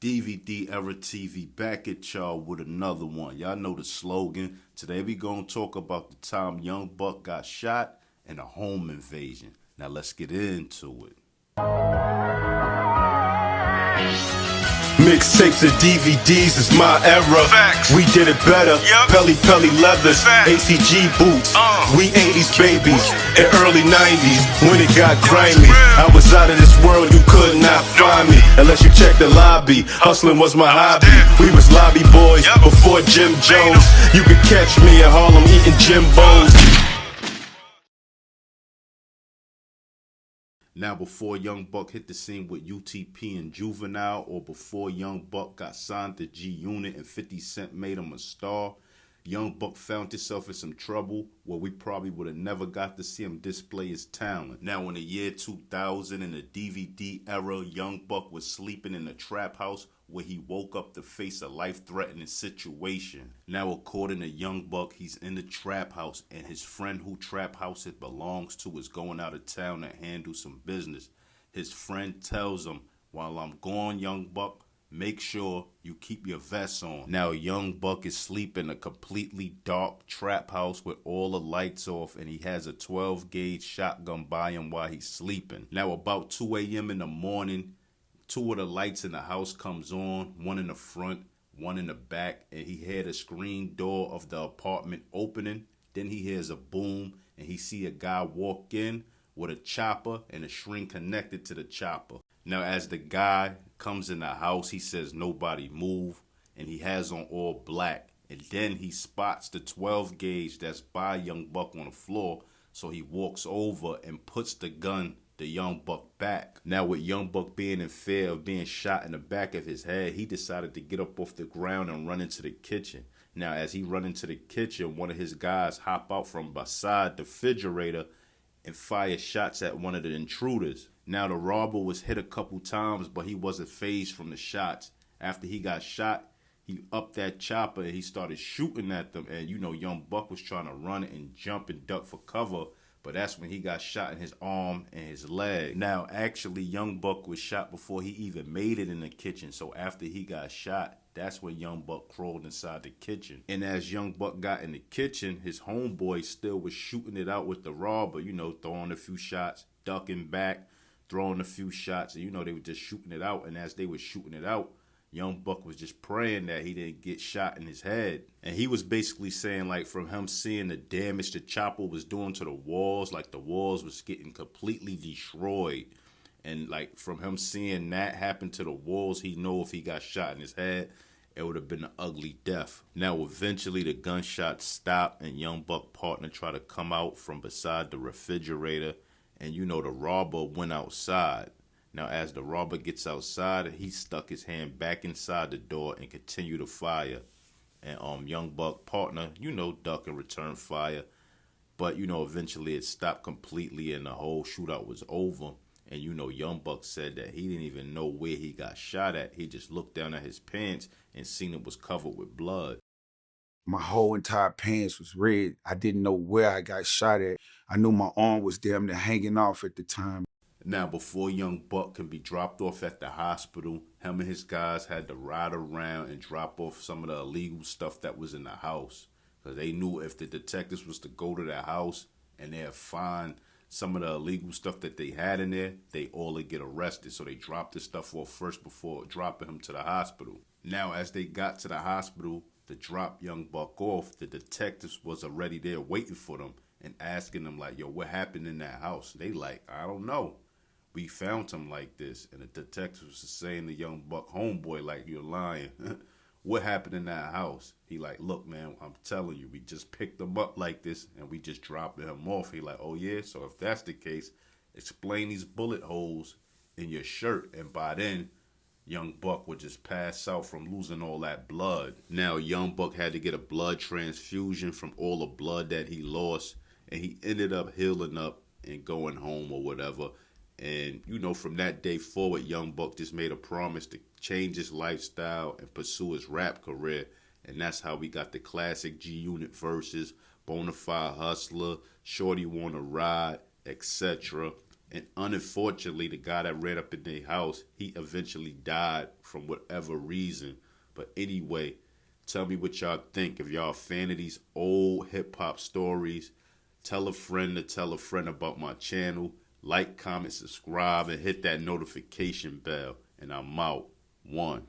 DVD Era TV back at y'all with another one. Y'all know the slogan. Today we gonna talk about the time Young Buck got shot and a home invasion. Now let's get into it. Mixtapes and DVDs is my era. Facts. We did it better. Yep. Pelly leathers, Facts. ACG boots. We 80s babies and early 90s when it got grimy. I was out of this world, you could not find me unless you check the lobby. Hustling was my hobby. We was lobby boys Yep. before Jim Jones. You could catch me in Harlem eating Jimbos. Now before Young Buck hit the scene with UTP and Juvenile, or before Young Buck got signed to G-Unit and 50 Cent made him a star, Young Buck found himself in some trouble where we probably would have never got to see him display his talent. Now in the year 2000, in the DVD era, Young Buck was sleeping in a trap house where he woke up to face a life-threatening situation. Now according to Young Buck, he's in the trap house and his friend who trap house it belongs to is going out of town to handle some business. His friend tells him, "While I'm gone, Young Buck, make sure you keep your vest on." Now Young Buck is sleeping in a completely dark trap house with all the lights off, and he has a 12 gauge shotgun by him while he's sleeping. Now about 2 a.m. in the morning, two of the lights in the house comes on, one in the front, one in the back, and he heard the screen door of the apartment opening. Then he hears a boom, and he see a guy walk in with a chopper and a string connected to the chopper. Now as the guy comes in the house, he says, "Nobody move," and he has on all black. And then he spots the 12 gauge that's by Young Buck on the floor, so he walks over and puts the gun to Young Buck back. Now with Young Buck being in fear of being shot in the back of his head, he decided to get up off the ground and run into the kitchen. Now as he run into the kitchen, one of his guys hop out from beside the refrigerator and fire shots at one of the intruders. Now the robber was hit a couple times, but he wasn't fazed from the shots. After he got shot, he upped that chopper and he started shooting at them. And Young Buck was trying to run and jump and duck for cover, but that's when he got shot in his arm and his leg. Now actually Young Buck was shot before he even made it in the kitchen. So after he got shot, that's when Young Buck crawled inside the kitchen. And as Young Buck got in the kitchen, his homeboy still was shooting it out with the robber, throwing a few shots, ducking back, throwing a few shots, and they were just shooting it out. And as they were shooting it out, Young Buck was just praying that he didn't get shot in his head. And he was basically saying, like, from him seeing the damage the chopper was doing to the walls, like the walls was getting completely destroyed. And like from him seeing that happen to the walls, he know if he got shot in his head, it would have been an ugly death. Now eventually the gunshots stopped and Young Buck partner tried to come out from beside the refrigerator, and the robber went outside. Now as the robber gets outside, he stuck his hand back inside the door and continued to fire. And Young Buck partner, duck and return fire. But eventually it stopped completely and the whole shootout was over. And Young Buck said that he didn't even know where he got shot at. He just looked down at his pants and seen it was covered with blood. My whole entire pants was red. I didn't know where I got shot at. I knew my arm was damn near hanging off at the time. Now, before Young Buck can be dropped off at the hospital, him and his guys had to ride around and drop off some of the illegal stuff that was in the house. Because they knew if the detectives was to go to their house and they'd find some of the illegal stuff that they had in there, they all would get arrested. So they dropped the stuff off first before dropping him to the hospital. Now, as they got to the hospital to drop Young Buck off, the detectives was already there waiting for them and asking them, like, "Yo, what happened in that house?" They like, "I don't know. We found him like this." And the detectives was saying to Young Buck homeboy, like, "You're lying. What happened in that house?" He like, "Look, man, I'm telling you, we just picked him up like this and we just dropped him off." He like, "Oh yeah? So if that's the case, explain these bullet holes in your shirt." And by then, Young Buck would just pass out from losing all that blood. Now, Young Buck had to get a blood transfusion from all the blood that he lost, and he ended up healing up and going home or whatever. And, from that day forward, Young Buck just made a promise to change his lifestyle and pursue his rap career. And that's how we got the classic G-Unit verses, Bonafide Hustler, Shorty Wanna Ride, etc. And unfortunately, the guy that ran up in their house, he eventually died from whatever reason. But anyway, tell me what y'all think. If y'all a fan of these old hip-hop stories, tell a friend to tell a friend about my channel. Like, comment, subscribe, and hit that notification bell. And I'm out. 1.